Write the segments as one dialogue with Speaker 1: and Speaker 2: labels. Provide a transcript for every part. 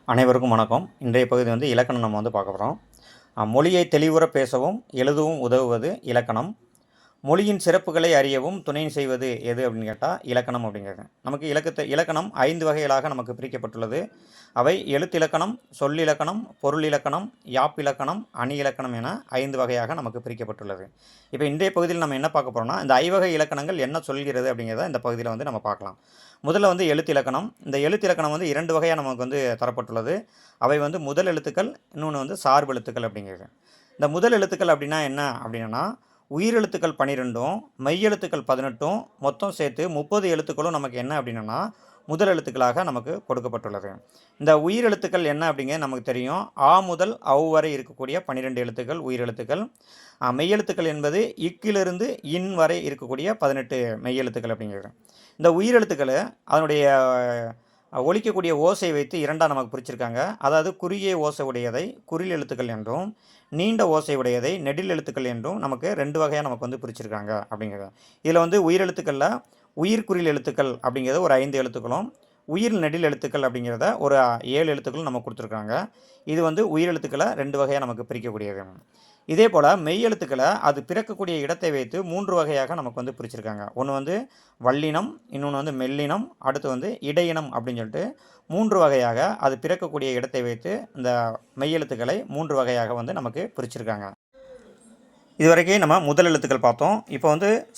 Speaker 1: அனைவருக்கும் வணக்கம். இன்றைய பகுதி இலக்கணம் நம்ம பார்க்க போகிறோம். மொழியை தெளிவுற பேசவும் எழுதவும் உதவுவது இலக்கணம். மொழியின் சிறப்புகளை அறியவும் துணை செய்வது எது அப்படின்னு கேட்டால் இலக்கணம் அப்படிங்கிறது. நமக்கு இலக்கணம் 5 வகைகளாக நமக்கு பிரிக்கப்பட்டுள்ளது. அவை எழுத்திலக்கணம், சொல்லிலக்கணம், பொருளிலக்கணம், யாப்பிலக்கணம், அணி இலக்கணம் என 5 வகையாக நமக்கு பிரிக்கப்பட்டுள்ளது. இப்போ இன்றைய பகுதியில் நம்ம என்ன பார்க்க போகிறோம்னா, இந்த ஐவகை இலக்கணங்கள் என்ன சொல்கிறது அப்படிங்கிறத இந்த பகுதியில் நம்ம பார்க்கலாம். முதல்ல எழுத்திலக்கணம். இந்த எழுத்திலக்கணம் 2 வகையாக நமக்கு தரப்பட்டுள்ளது. அவை முதல் எழுத்துக்கள், இன்னொன்று சார்பு எழுத்துக்கள் அப்படிங்கிறது. இந்த முதல் எழுத்துக்கள் அப்படின்னா என்ன அப்படின்னா, உயிரெழுத்துக்கள் 12ம் மெய்யெழுத்துக்கள் 18ம் மொத்தம் சேர்த்து 30 எழுத்துக்களும் நமக்கு என்ன அப்படின்னா முதல் எழுத்துக்களாக நமக்கு கொடுக்கப்பட்டுள்ளது. இந்த உயிரெழுத்துக்கள் என்ன அப்படிங்கிறது நமக்கு தெரியும். ஆ முதல் அவ் வரை இருக்கக்கூடிய 12 எழுத்துக்கள் உயிரெழுத்துக்கள். மெய்யெழுத்துக்கள் என்பது இக்கிலிருந்து இன் வரை இருக்கக்கூடிய 18 மெய்யெழுத்துக்கள் அப்படிங்கிறது. இந்த உயிரெழுத்துக்களை அதனுடைய ஒலிக்கக்கூடிய ஓசை வைத்து இரண்டாக நமக்கு பிரிச்சிருக்காங்க. அதாவது குறுகிய ஓசை உடையதை குறில் எழுத்துக்கள் என்றும், நீண்ட ஓசை உடையதை நெடில் எழுத்துக்கள் என்றும் நமக்கு 2 வகையாக நமக்கு பிரிச்சிருக்காங்க அப்படிங்கிறது. இதில் உயிரெழுத்துக்களில் உயிர்குறில் எழுத்துக்கள் அப்படிங்கிறது ஒரு 5 எழுத்துக்களும், உயிர் நெடில் எழுத்துக்கள் அப்படிங்கிறத ஒரு 7 எழுத்துக்களும் நமக்கு கொடுத்துருக்காங்க. இது உயிரெழுத்துக்களை 2 வகையாக நமக்கு பிரிக்கக்கூடியது. இதே போல் மெய் எழுத்துக்களை அது பிறக்கக்கூடிய இடத்தை வைத்து 3 வகையாக நமக்கு பிரிச்சிருக்காங்க. ஒன்று வல்லினம், இன்னொன்று மெல்லினம், அடுத்து இடையினம் அப்படின்னு சொல்லிட்டு 3 வகையாக அது பிறக்கக்கூடிய இடத்தை வைத்து இந்த மெய்யெழுத்துக்களை 3 வகையாக நமக்கு பிரிச்சிருக்காங்க. இதுவரைக்கும் நம்ம முதல் எழுத்துக்கள் பார்த்தோம். இப்போ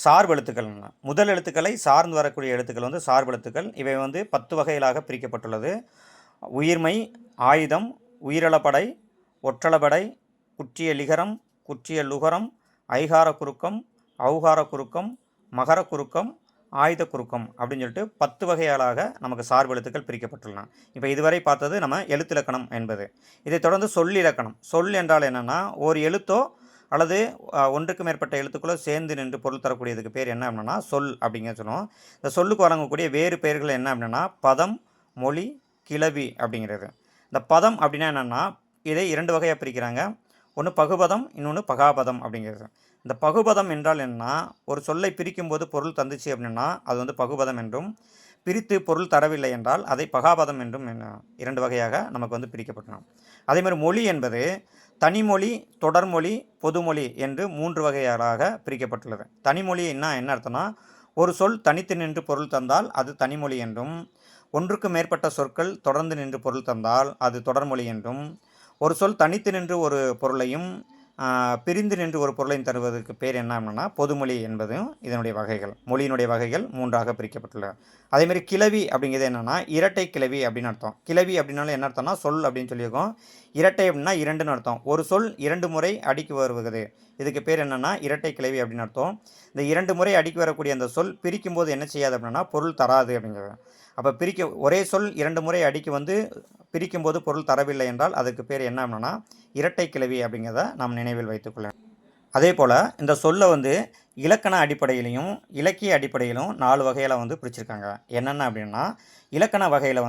Speaker 1: சார்பு எழுத்துக்கள். முதல் எழுத்துக்களை சார்ந்து வரக்கூடிய எழுத்துக்கள் சார்பு எழுத்துக்கள். இவை 10 வகைகளாக பிரிக்கப்பட்டுள்ளது. உயிர்மை, ஆயுதம், உயிரளபடை, ஒற்றளபடை, குற்றிய லிகரம், குற்றிய லுகரம், ஐகார குறுக்கம், ஔகார குறுக்கம், மகர குறுக்கம், ஆயுத குறுக்கம் அப்படின்னு சொல்லிட்டு 10 வகைகளாக நமக்கு சார்பு எழுத்துக்கள் பிரிக்கப்பட்டுள்ளன. இப்போ இதுவரை பார்த்தது நம்ம எழுத்திலக்கணம் என்பது. இதை தொடர்ந்து சொல்லிலக்கணம். சொல் என்றால் என்னென்னா, ஒரு எழுத்தோ அல்லது ஒன்றுக்கு மேற்பட்ட எழுத்துக்களோ சேர்ந்து நின்று பொருள் தரக்கூடியதுக்கு பேர் என்ன அப்படின்னா சொல் அப்படிங்கிற சொல்லுவோம். இந்த சொல்லுக்கு வழங்கக்கூடிய வேறு பெயர்கள் என்ன அப்படின்னா பதம், மொழி, கிளவி அப்படிங்கிறது. இந்த பதம் அப்படின்னா என்னென்னா, இதை 2 வகையாக பிரிக்கிறாங்க. ஒன்று பகுபதம், இன்னொன்று பகாபதம் அப்படிங்கிறது. இந்த பகுபதம் என்றால் என்னன்னா, ஒரு சொல்லை பிரிக்கும்போது பொருள் தந்துச்சு அப்படின்னா அது பகுபதம் என்றும், பிரித்து பொருள் தரவில்லை என்றால் அதை பகாபதம் என்றும் 2 வகையாக நமக்கு பிரிக்கப்பட்டன. அதேமாதிரி மொழி என்பது தனிமொழி, தொடர்மொழி, பொதுமொழி என்று 3 வகைகளாக பிரிக்கப்பட்டுள்ளது. தனிமொழி என்ன அர்த்தம்னா, ஒரு சொல் தனித்து நின்று பொருள் தந்தால் அது தனிமொழி என்றும், ஒன்றுக்கு மேற்பட்ட சொற்கள் தொடர்ந்து நின்று பொருள் தந்தால் அது தொடர்மொழி என்றும், ஒரு சொல் தனித்து நின்று ஒரு பொருளையும் பிரிந்து நின்று ஒரு பொருளையும் தருவதற்கு பேர் என்ன அப்படின்னா பொதுமொழி என்பதும் இதனுடைய வகைகள். மொழியினுடைய வகைகள் 3ஆக பிரிக்கப்பட்டுள்ளது. அதேமாதிரி கிளவி அப்படிங்கிறது என்னென்னா இரட்டை கிளவி அப்படின்னு அர்த்தம். கிளவி அப்படின்னாலும் என்ன அர்த்தம்னா சொல் அப்படின்னு சொல்லியிருக்கோம். இரட்டை அப்படின்னா 2ன்னு அர்த்தம். ஒரு சொல் 2 முறை அடிக்கு வருவது, இதுக்கு பேர் என்னென்னா இரட்டை கிளவி அப்படின்னு அர்த்தம். இந்த 2 முறை அடிக்கு வரக்கூடிய அந்த சொல் பிரிக்கும் போது என்ன செய்யாது அப்படின்னா பொருள் தராது அப்படிங்கிறது. அப்போ ஒரே சொல் 2 முறை அடிக்கு பிரிக்கும்போது பொருள் தரவில்லை என்றால் அதுக்கு பேர் என்ன அப்படின்னா இரட்டை கிளவி அப்படிங்கிறத நாம் நினைவில் வைத்துக்கொள்ள. அதே போல் இந்த சொல்லை இலக்கண அடிப்படையிலையும் இலக்கிய அடிப்படையிலும் 4 வகையில் பிரிச்சிருக்காங்க. என்னென்ன அப்படின்னா, இலக்கண வகையில்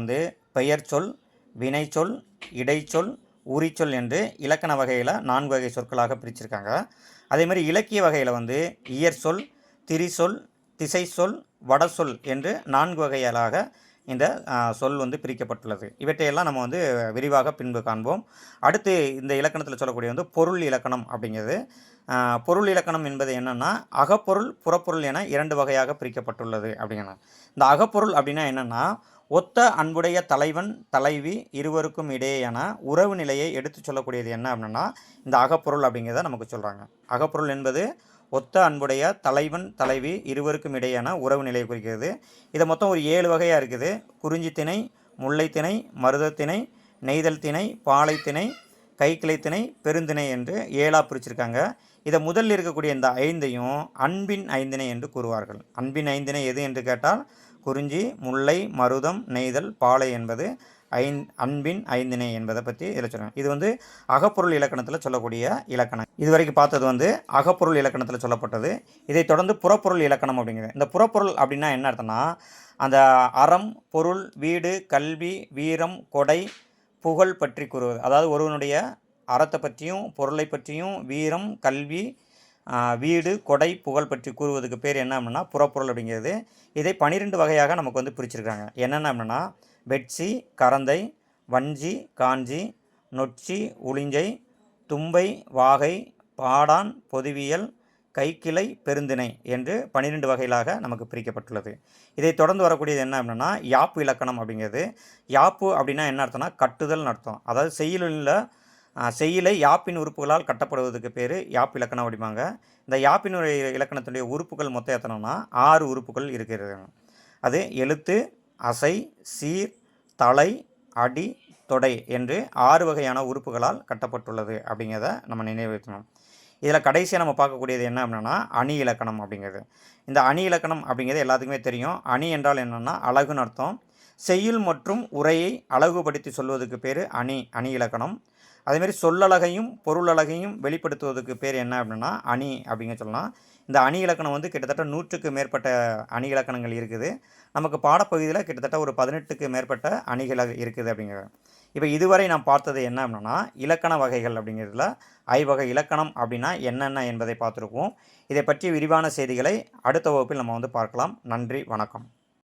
Speaker 1: பெயர் சொல், வினைச்சொல், இடைச்சொல், உரிச்சொல் என்று இலக்கண வகையில் 4 வகை சொற்களாக பிரிச்சிருக்காங்க. அதேமாதிரி இலக்கிய வகையில் இயற்சொல், திரிசொல், திசை சொல், வடசொல் என்று 4 வகைகளாக இந்த சொல் பிரிக்கப்பட்டுள்ளது. இவற்றையெல்லாம் நம்ம விரிவாக பின்பு காண்போம். அடுத்து இந்த இலக்கணத்தில் சொல்லக்கூடிய பொருள் இலக்கணம் அப்படிங்கிறது. பொருள் இலக்கணம் என்பது என்னென்னா, அகப்பொருள், புறப்பொருள் என 2 வகையாக பிரிக்கப்பட்டுள்ளது அப்படிங்கிறது. இந்த அகப்பொருள் அப்படின்னா என்னென்னா, ஒத்த அன்புடைய தலைவன் தலைவி இருவருக்கும் இடையேயான உறவு நிலையை எடுத்து சொல்லக்கூடியது என்ன அப்படின்னா இந்த அகப்பொருள் அப்படிங்கிறத நமக்கு சொல்கிறாங்க. அகப்பொருள் என்பது ஒத்த அன்புடைய தலைவன் தலைவி இருவருக்கும் இடையான உறவு நிலையை குறிக்கிறது. இதை மொத்தம் ஒரு 7 வகையாக இருக்குது. குறிஞ்சி திணை, முல்லை திணை, மருத திணை, நெய்தல் திணை, பாலை திணை, கைக்கிளை திணை, பெருந்திணை என்று 7ஆக பிரிச்சிருக்காங்க. இதை முதலில் இருக்கக்கூடிய இந்த 5ஐயும் அன்பின் 5திணை என்று கூறுவார்கள். அன்பின் 5திணை எது என்று கேட்டால் குறிஞ்சி, முல்லை, மருதம், நெய்தல், பாலை என்பது அன்பின் 5திணை என்பதை பற்றி இதில் சொல்லுங்கள். இது அகப்பொருள் இலக்கணத்தில் சொல்லக்கூடிய இலக்கணம். இதுவரைக்கும் பார்த்தது அகப்பொருள் இலக்கணத்தில் சொல்லப்பட்டது. இதை தொடர்ந்து புறப்பொருள் இலக்கணம் அப்படிங்கிறது. இந்த புறப்பொருள் அப்படின்னா என்ன அர்த்தம்னா, அந்த அறம், பொருள், வீடு, கல்வி, வீரம், கொடை, புகழ் பற்றி கூறுவது. அதாவது ஒருவனுடைய அறத்தை பற்றியும் பொருளை பற்றியும் வீரம், கல்வி, வீடு, கொடை, புகழ் பற்றி கூறுவதுக்கு பேர் என்ன அப்படின்னா புறப்பொருள் அப்படிங்கிறது. இதை 12 வகையாக நமக்கு பிரிச்சிருக்காங்க. என்னென்ன அப்படின்னா வெட்சி, கரந்தை, வஞ்சி, காஞ்சி, நொச்சி, உளிஞ்சை, தும்பை, வாகை, பாடான், பொதுவியல், கைக்கிளை, பெருந்திணை என்று 12 வகைகளாக நமக்கு பிரிக்கப்பட்டுள்ளது. இதை தொடர்ந்து வரக்கூடியது என்ன அப்படின்னா யாப்பு இலக்கணம் அப்படிங்கிறது. யாப்பு அப்படின்னா என்ன அர்த்தம்னா கட்டுதல்னு அர்த்தம். அதாவது செய்யுளை யாப்பின் உறுப்புகளால் கட்டப்படுவதுக்கு பேர் யாப்பு இலக்கணம் அப்படிம்பாங்க. இந்த யாப்பின் இலக்கணத்துடைய உறுப்புகள் மொத்தம் எத்தனைனா 6 உறுப்புகள் இருக்கிறது. அது எழுத்து, அசை, சீர், தலை, அடி, தொடை என்று 6 வகையான உறுப்புகளால் கட்டப்பட்டுள்ளது அப்படிங்கிறத நம்ம நினைவுறுத்தணும். இதில் கடைசியாக நம்ம பார்க்கக்கூடியது என்ன அப்படின்னா அணி இலக்கணம் அப்படிங்கிறது. இந்த அணி இலக்கணம் அப்படிங்கிறது எல்லாத்துக்குமே தெரியும். அணி என்றால் என்னென்னா அழகுன்னு அர்த்தம். செய்யுள் மற்றும் உரையை அழகுபடுத்தி சொல்வதுக்கு பேர் அணி இலக்கணம். அதேமாதிரி சொல்லழகையும் பொருளழகையும் வெளிப்படுத்துவதுக்கு பேர் என்ன அப்படின்னா அணி அப்படிங்க சொல்லலாம். இந்த அணி இலக்கணம் வந்து கிட்டத்தட்ட 100க்கு மேற்பட்ட அணி இலக்கணங்கள் இருக்குது. நமக்கு பாடப்பகுதியில் கிட்டத்தட்ட ஒரு 18க்கு மேற்பட்ட அணிகள் இருக்குது அப்படிங்கிறது. இப்போ இதுவரை நாம் பார்த்தது என்ன அப்படின்னா இலக்கண வகைகள் அப்படிங்கிறதுல ஐவகை இலக்கணம் அப்படின்னா என்னென்ன என்பதை பார்த்துருக்கோம். இதை பற்றி விரிவான செய்திகளை அடுத்த வகுப்பில் நம்ம வந்து பார்க்கலாம். நன்றி, வணக்கம்.